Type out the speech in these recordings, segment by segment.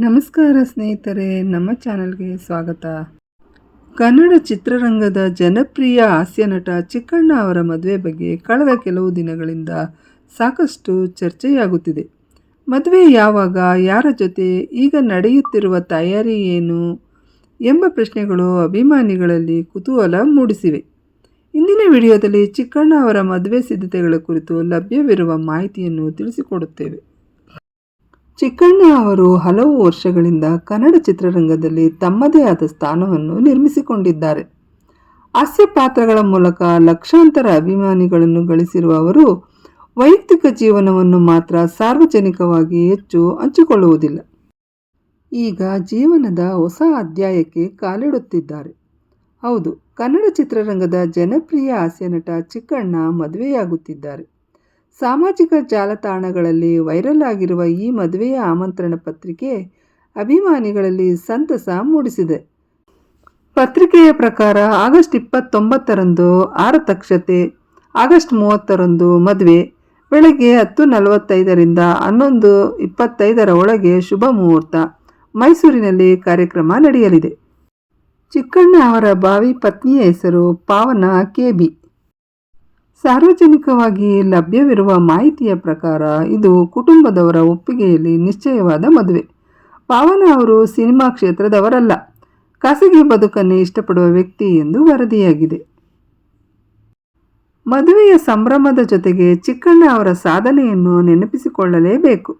ನಮಸ್ಕಾರ ಸ್ನೇಹಿತರೆ, ನಮ್ಮ ಚಾನಲ್ಗೆ ಸ್ವಾಗತ. ಕನ್ನಡ ಚಿತ್ರರಂಗದ ಜನಪ್ರಿಯ ಹಾಸ್ಯ ನಟ ಚಿಕ್ಕಣ್ಣ ಅವರ ಮದುವೆ ಬಗ್ಗೆ ಕಳೆದ ಕೆಲವು ದಿನಗಳಿಂದ ಸಾಕಷ್ಟು ಚರ್ಚೆಯಾಗುತ್ತಿದೆ. ಮದುವೆ ಯಾವಾಗ, ಯಾರ ಜೊತೆ, ಈಗ ನಡೆಯುತ್ತಿರುವ ತಯಾರಿ ಏನು ಎಂಬ ಪ್ರಶ್ನೆಗಳು ಅಭಿಮಾನಿಗಳಲ್ಲಿ ಕುತೂಹಲ ಮೂಡಿಸಿವೆ. ಇಂದಿನ ವಿಡಿಯೋದಲ್ಲಿ ಚಿಕ್ಕಣ್ಣ ಅವರ ಮದುವೆ ಸಿದ್ಧತೆಗಳ ಕುರಿತು ಲಭ್ಯವಿರುವ ಮಾಹಿತಿಯನ್ನು ತಿಳಿಸಿಕೊಡುತ್ತೇವೆ. ಚಿಕ್ಕಣ್ಣ ಅವರು ಹಲವು ವರ್ಷಗಳಿಂದ ಕನ್ನಡ ಚಿತ್ರರಂಗದಲ್ಲಿ ತಮ್ಮದೇ ಆದ ಸ್ಥಾನವನ್ನು ನಿರ್ಮಿಸಿಕೊಂಡಿದ್ದಾರೆ. ಹಾಸ್ಯ ಪಾತ್ರಗಳ ಮೂಲಕ ಲಕ್ಷಾಂತರ ಅಭಿಮಾನಿಗಳನ್ನು ಗಳಿಸಿರುವ ಅವರು ವೈಯಕ್ತಿಕ ಜೀವನವನ್ನು ಮಾತ್ರ ಸಾರ್ವಜನಿಕವಾಗಿ ಹೆಚ್ಚು ಹಂಚಿಕೊಳ್ಳುವುದಿಲ್ಲ. ಈಗ ಜೀವನದ ಹೊಸ ಅಧ್ಯಾಯಕ್ಕೆ ಕಾಲಿಡುತ್ತಿದ್ದಾರೆ. ಹೌದು, ಕನ್ನಡ ಚಿತ್ರರಂಗದ ಜನಪ್ರಿಯ ಹಾಸ್ಯ ನಟ ಚಿಕ್ಕಣ್ಣ ಮದುವೆಯಾಗುತ್ತಿದ್ದಾರೆ. ಸಾಮಾಜಿಕ ಜಾಲತಾಣಗಳಲ್ಲಿ ವೈರಲ್ ಆಗಿರುವ ಈ ಮದುವೆಯ ಆಮಂತ್ರಣ ಪತ್ರಿಕೆ ಅಭಿಮಾನಿಗಳಲ್ಲಿ ಸಂತಸ ಮೂಡಿಸಿದೆ. ಪತ್ರಿಕೆಯ ಪ್ರಕಾರ ಆಗಸ್ಟ್ 29ರಂದು ಆರತಕ್ಷತೆ, ಆಗಸ್ಟ್ 30ರಂದು ಮದುವೆ, ಬೆಳಗ್ಗೆ 10:45ರಿಂದ 11:25 ಒಳಗೆ ಶುಭ ಮುಹೂರ್ತ. ಮೈಸೂರಿನಲ್ಲಿ ಕಾರ್ಯಕ್ರಮ ನಡೆಯಲಿದೆ. ಚಿಕ್ಕಣ್ಣ ಅವರ ಭಾವಿ ಪತ್ನಿಯ ಹೆಸರು ಪಾವನ ಕೆ.ಬಿ. ಸಾರ್ವಜನಿಕವಾಗಿ ಲಭ್ಯವಿರುವ ಮಾಹಿತಿಯ ಪ್ರಕಾರ ಇದು ಕುಟುಂಬದವರ ಒಪ್ಪಿಗೆಯಲ್ಲಿ ನಿಶ್ಚಯವಾದ ಮದುವೆ. ಪಾವನ ಅವರು ಸಿನಿಮಾ ಕ್ಷೇತ್ರದವರಲ್ಲ, ಖಾಸಗಿ ಬದುಕನ್ನೇ ಇಷ್ಟಪಡುವ ವ್ಯಕ್ತಿ ಎಂದು ವರದಿಯಾಗಿದೆ. ಮದುವೆಯ ಸಂಭ್ರಮದ ಜೊತೆಗೆ ಚಿಕ್ಕಣ್ಣ ಅವರ ಸಾಧನೆಯನ್ನು ನೆನಪಿಸಿಕೊಳ್ಳಲೇಬೇಕು.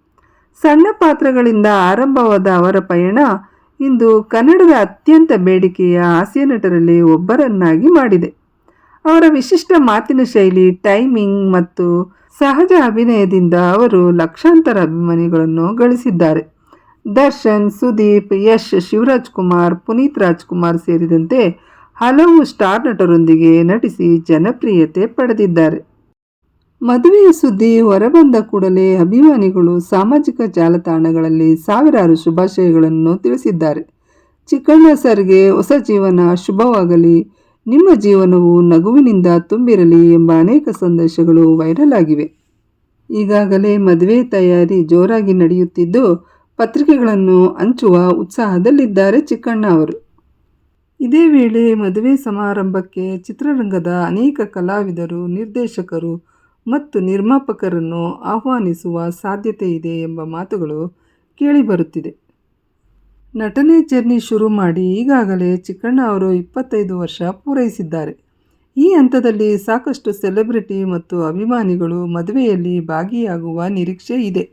ಸಣ್ಣ ಪಾತ್ರಗಳಿಂದ ಆರಂಭವಾದ ಅವರ ಪಯಣ ಇಂದು ಕನ್ನಡದ ಅತ್ಯಂತ ಬೇಡಿಕೆಯ ಹಾಸ್ಯ ನಟರಲ್ಲಿ ಒಬ್ಬರನ್ನಾಗಿ ಮಾಡಿದೆ. ಅವರ ವಿಶಿಷ್ಟ ಮಾತಿನ ಶೈಲಿ, ಟೈಮಿಂಗ್ ಮತ್ತು ಸಹಜ ಅಭಿನಯದಿಂದ ಅವರು ಲಕ್ಷಾಂತರ ಅಭಿಮಾನಿಗಳನ್ನು ಗಳಿಸಿದ್ದಾರೆ. ದರ್ಶನ್, ಸುದೀಪ್, ಯಶ್, ಶಿವರಾಜ್ ಕುಮಾರ್, ಪುನೀತ್ ರಾಜ್ಕುಮಾರ್ ಸೇರಿದಂತೆ ಹಲವು ಸ್ಟಾರ್ ನಟರೊಂದಿಗೆ ನಟಿಸಿ ಜನಪ್ರಿಯತೆ ಪಡೆದಿದ್ದಾರೆ. ಮದುವೆಯ ಸುದ್ದಿ ಹೊರಬಂದ ಕೂಡಲೇ ಅಭಿಮಾನಿಗಳು ಸಾಮಾಜಿಕ ಜಾಲತಾಣಗಳಲ್ಲಿ ಸಾವಿರಾರು ಶುಭಾಶಯಗಳನ್ನು ತಿಳಿಸಿದ್ದಾರೆ. ಚಿಕ್ಕಣ್ಣ ಸರ್ಗೆ ಹೊಸ ಜೀವನ ಶುಭವಾಗಲಿ, ನಿಮ್ಮ ಜೀವನವು ನಗುವಿನಿಂದ ತುಂಬಿರಲಿ ಎಂಬ ಅನೇಕ ಸಂದೇಶಗಳು ವೈರಲ್ ಆಗಿವೆ. ಈಗಾಗಲೇ ಮದುವೆ ತಯಾರಿ ಜೋರಾಗಿ ನಡೆಯುತ್ತಿದ್ದು, ಪತ್ರಿಕೆಗಳನ್ನು ಹಂಚುವ ಉತ್ಸಾಹದಲ್ಲಿದ್ದಾರೆ ಚಿಕ್ಕಣ್ಣ ಅವರು. ಇದೇ ವೇಳೆ ಮದುವೆ ಸಮಾರಂಭಕ್ಕೆ ಚಿತ್ರರಂಗದ ಅನೇಕ ಕಲಾವಿದರು, ನಿರ್ದೇಶಕರು ಮತ್ತು ನಿರ್ಮಾಪಕರನ್ನು ಆಹ್ವಾನಿಸುವ ಸಾಧ್ಯತೆ ಇದೆ ಎಂಬ ಮಾತುಗಳು ಕೇಳಿಬರುತ್ತಿದೆ. ನಟನೆ ಜರ್ನಿ ಶುರು ಮಾಡಿ ಈಗಾಗಲೇ ಚಿಕ್ಕಣ್ಣ ಅವರು 25 ವರ್ಷ ಪೂರೈಸಿದ್ದಾರೆ. ಈ ಹಂತದಲ್ಲಿ ಸಾಕಷ್ಟು ಸೆಲೆಬ್ರಿಟಿ ಮತ್ತು ಅಭಿಮಾನಿಗಳು ಮದುವೆಯಲ್ಲಿ ಭಾಗಿಯಾಗುವ ನಿರೀಕ್ಷೆ ಇದೆ.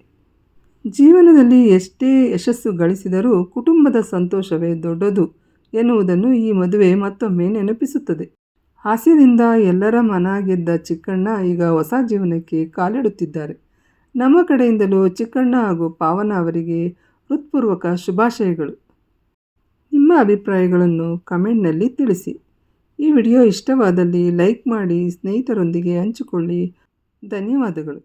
ಜೀವನದಲ್ಲಿ ಎಷ್ಟೇ ಯಶಸ್ಸು ಗಳಿಸಿದರೂ ಕುಟುಂಬದ ಸಂತೋಷವೇ ದೊಡ್ಡದು ಎನ್ನುವುದನ್ನು ಈ ಮದುವೆ ಮತ್ತೊಮ್ಮೆ ನೆನಪಿಸುತ್ತದೆ. ಹಾಸ್ಯದಿಂದ ಎಲ್ಲರ ಮನ ಗೆದ್ದ ಚಿಕ್ಕಣ್ಣ ಈಗ ಹೊಸ ಜೀವನಕ್ಕೆ ಕಾಲಿಡುತ್ತಿದ್ದಾರೆ. ನಮ್ಮ ಕಡೆಯಿಂದಲೂ ಚಿಕ್ಕಣ್ಣ ಹಾಗೂ ಪಾವನ ಅವರಿಗೆ ಹೃತ್ಪೂರ್ವಕ ಶುಭಾಶಯಗಳು. ನಿಮ್ಮ ಅಭಿಪ್ರಾಯಗಳನ್ನು ಕಮೆಂಟ್ನಲ್ಲಿ ತಿಳಿಸಿ. ಈ ವಿಡಿಯೋ ಇಷ್ಟವಾದಲ್ಲಿ ಲೈಕ್ ಮಾಡಿ, ಸ್ನೇಹಿತರೊಂದಿಗೆ ಹಂಚಿಕೊಳ್ಳಿ. ಧನ್ಯವಾದಗಳು.